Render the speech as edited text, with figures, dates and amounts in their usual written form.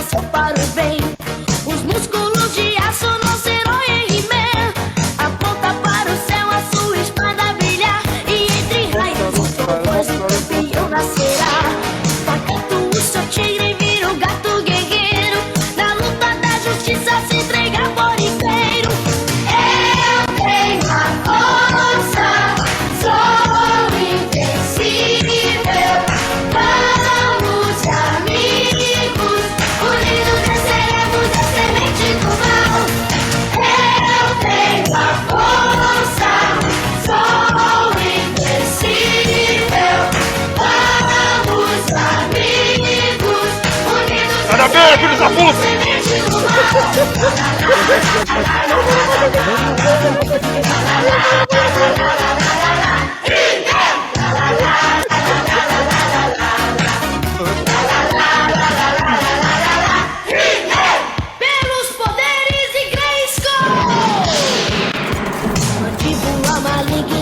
nasceu para o bem. Os músculos de aço não serão em He-Man. Aponta para o céu a sua espada brilhar. E entre raios e trovões o campeão nascerá. Paquito, o seu tigre vira o gato guerreiro. Na luta da justiça se entrega por inteiro. Eu tenho a força, sou invencível. Vamos, amigos, unidos venceremos a semente do mal. Eu tenho a força, sou invencível. Vamos, amigos, unidos Anda bem, filhos da puta! semente do mal. Pelos poderes de Grayskull! Mandíbula maligna